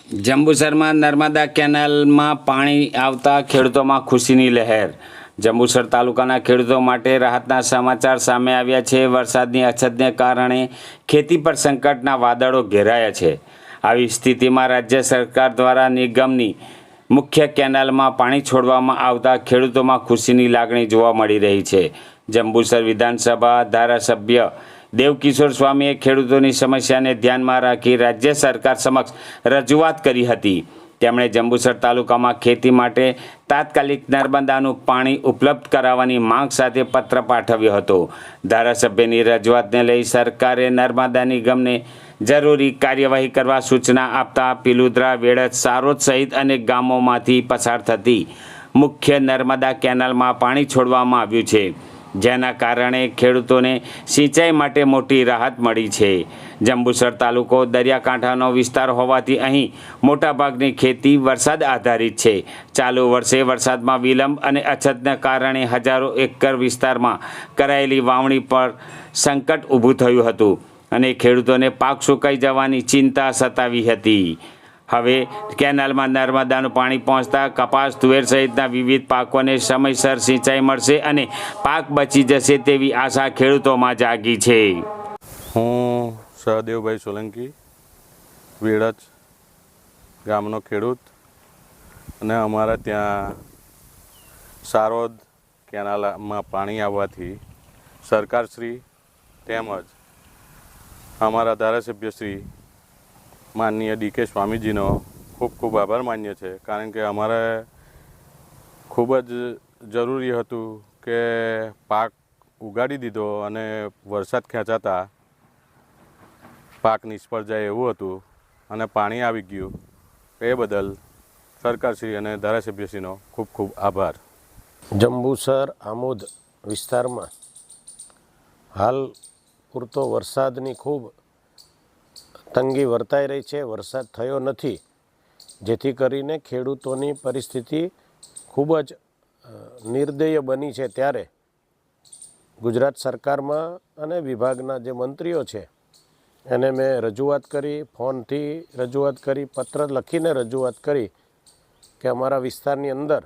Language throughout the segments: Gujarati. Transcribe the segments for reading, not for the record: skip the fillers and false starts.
જંબુસરમાં નર્મદા કેનાલમાં પાણી આવતા ખેડૂતોમાં ખુશીની લહેર. જંબુસર તાલુકાના ખેડૂતો માટે રાહતના સમાચાર સામે આવ્યા છે. વરસાદની અછતને કારણે ખેતી પર સંકટના વાદળો ઘેરાયા છે. આવી સ્થિતિમાં રાજ્ય સરકાર દ્વારા નિગમની મુખ્ય કેનાલમાં પાણી છોડવામાં આવતા ખેડૂતોમાં ખુશીની લાગણી જોવા મળી રહી છે. જંબુસર વિધાનસભા ધારાસભ્ય દેવકિશોર સ્વામીએ ખેડૂતોની સમસ્યાને ધ્યાનમાં રાખી રાજ્ય સરકાર સમક્ષ રજૂઆત કરી હતી. તેમણે જંબુસર તાલુકામાં ખેતી માટે તાત્કાલિક નર્મદાનું પાણી ઉપલબ્ધ કરાવવાની માંગ સાથે પત્ર પાઠવ્યો હતો. ધારાસભ્યની રજૂઆતને લઈ સરકારે નર્મદા નિગમને જરૂરી કાર્યવાહી કરવા સૂચના આપતા પિલુદ્રા, વેડજ, સારોદ સહિત અનેક ગામોમાંથી પસાર થતી મુખ્ય નર્મદા કેનાલમાં પાણી છોડવામાં આવ્યું છે, જેના કારણે ખેડૂતોને સિંચાઈ માટે મોટી રાહત મળી છે. જંબુસર તાલુકો દરિયાકાંઠાનો વિસ્તાર હોવાથી અહીં મોટાભાગની ખેતી વરસાદ આધારિત છે. ચાલુ વર્ષે વરસાદમાં વિલંબ અને અછતના કારણે હજારો એકર વિસ્તારમાં કરાયેલી વાવણી પર સંકટ ઊભું થયું હતું અને ખેડૂતોને પાક સુકાઈ જવાની ચિંતા સતાવી હતી. હવે કેનાલમાં નર્મદાનું પાણી પહોંચતા કપાસ, તુવેર સહિતના વિવિધ પાકોને સમયસર સિંચાઈ મળશે અને પાક બચી જશે તેવી આશા ખેડૂતોમાં જાગી છે. હું સહદેવભાઈ સોલંકી, વેડજ ગામનો ખેડૂત, અને અમારા ત્યાં સારોદ કેનાલમાં પાણી આવવાથી સરકારશ્રી તેમજ અમારા ધારાસભ્યશ્રી માનનીય ડી.કે. સ્વામીજીનો ખૂબ ખૂબ આભાર માન્ય છે. કારણ કે અમારે ખૂબ જ જરૂરી હતું કે પાક ઉગાડી દીધો અને વરસાદ ખેંચાતા પાક નિષ્ફળ જાય એવું હતું અને પાણી આવી ગયું. એ બદલ સરકારશ્રી અને ધારાસભ્યશ્રીનો ખૂબ ખૂબ આભાર. જંબુસર આમોદ વિસ્તારમાં હાલ પૂરતો વરસાદની ખૂબ તંગી વર્તાઈ રહી છે. વરસાદ થયો નથી, જેથી કરીને ખેડૂતોની પરિસ્થિતિ ખૂબ જ નિર્દય્ય બની છે. ત્યારે ગુજરાત સરકારમાં અને વિભાગના જે મંત્રીઓ છે એને મેં રજૂઆત કરી, ફોનથી રજૂઆત કરી, પત્ર લખીને રજૂઆત કરી કે અમારા વિસ્તારની અંદર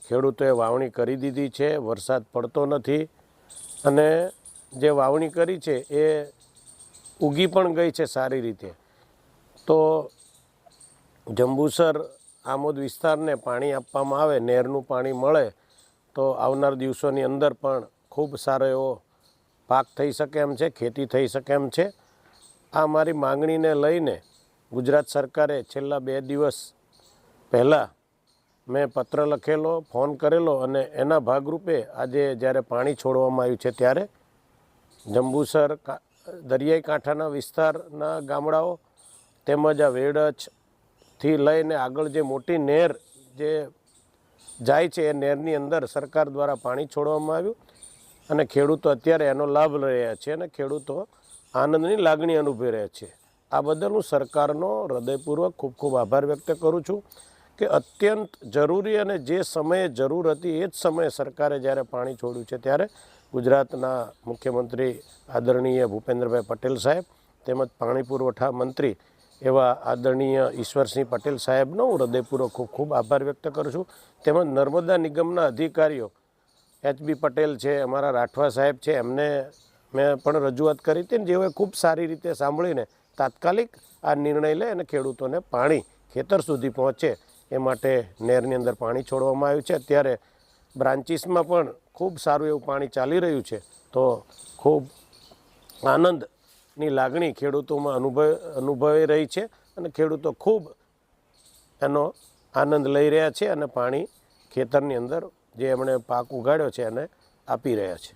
ખેડૂતોએ વાવણી કરી દીધી છે, વરસાદ પડતો નથી અને જે વાવણી કરી છે એ ઉગી પણ ગઈ છે સારી રીતે. તો જંબુસર આમોદ વિસ્તારને પાણી આપવામાં આવે, નહેરનું પાણી મળે તો આવનાર દિવસોની અંદર પણ ખૂબ સારો એવો પાક થઈ શકે એમ છે, ખેતી થઈ શકે એમ છે. આ મારી માંગણીને લઈને ગુજરાત સરકારે છેલ્લા 2 દિવસ પહેલાં મેં પત્ર લખેલો, ફોન કરેલો અને એના ભાગરૂપે આજે જ્યારે પાણી છોડવામાં આવ્યું છે ત્યારે જંબુસર દરિયાઈ કાંઠાના વિસ્તારના ગામડાઓ તેમજ આ વેડજથી લઈને આગળ જે મોટી નહેર જે જાય છે એ નહેરની અંદર સરકાર દ્વારા પાણી છોડવામાં આવ્યું અને ખેડૂતો અત્યારે એનો લાભ લઈ રહ્યા છે અને ખેડૂતો આનંદની લાગણી અનુભવી રહ્યા છે. આ બદલ હું સરકારનો હૃદયપૂર્વક ખૂબ ખૂબ આભાર વ્યક્ત કરું છું કે અત્યંત જરૂરી અને જે સમયે જરૂર હતી એ જ સમયે સરકારે જ્યારે પાણી છોડ્યું છે ત્યારે ગુજરાતના મુખ્યમંત્રી આદરણીય ભૂપેન્દ્રભાઈ પટેલ સાહેબ તેમજ પાણી પુરવઠા મંત્રી એવા આદરણીય ઈશ્વરસિંહ પટેલ સાહેબનો હું હૃદયપૂર્વક ખૂબ ખૂબ આભાર વ્યક્ત કરું છું. તેમજ નર્મદા નિગમના અધિકારીઓ એચ.બી. પટેલ છે, અમારા રાઠવા સાહેબ છે, એમને મેં પણ રજૂઆત કરી હતી. જેઓએ ખૂબ સારી રીતે સાંભળીને તાત્કાલિક આ નિર્ણય લે અને ખેડૂતોને પાણી ખેતર સુધી પહોંચે એ માટે નહેરની અંદર પાણી છોડવામાં આવ્યું છે. અત્યારે બ્રાન્ચીસમાં પણ ખૂબ સારું એવું પાણી ચાલી રહ્યું છે. તો ખૂબ આનંદની લાગણી ખેડૂતોમાં અનુભવી રહી છે અને ખેડૂતો ખૂબ એનો આનંદ લઈ રહ્યા છે અને પાણી ખેતરની અંદર જે એમણે પાક ઉગાડ્યો છે એને આપી રહ્યા છે.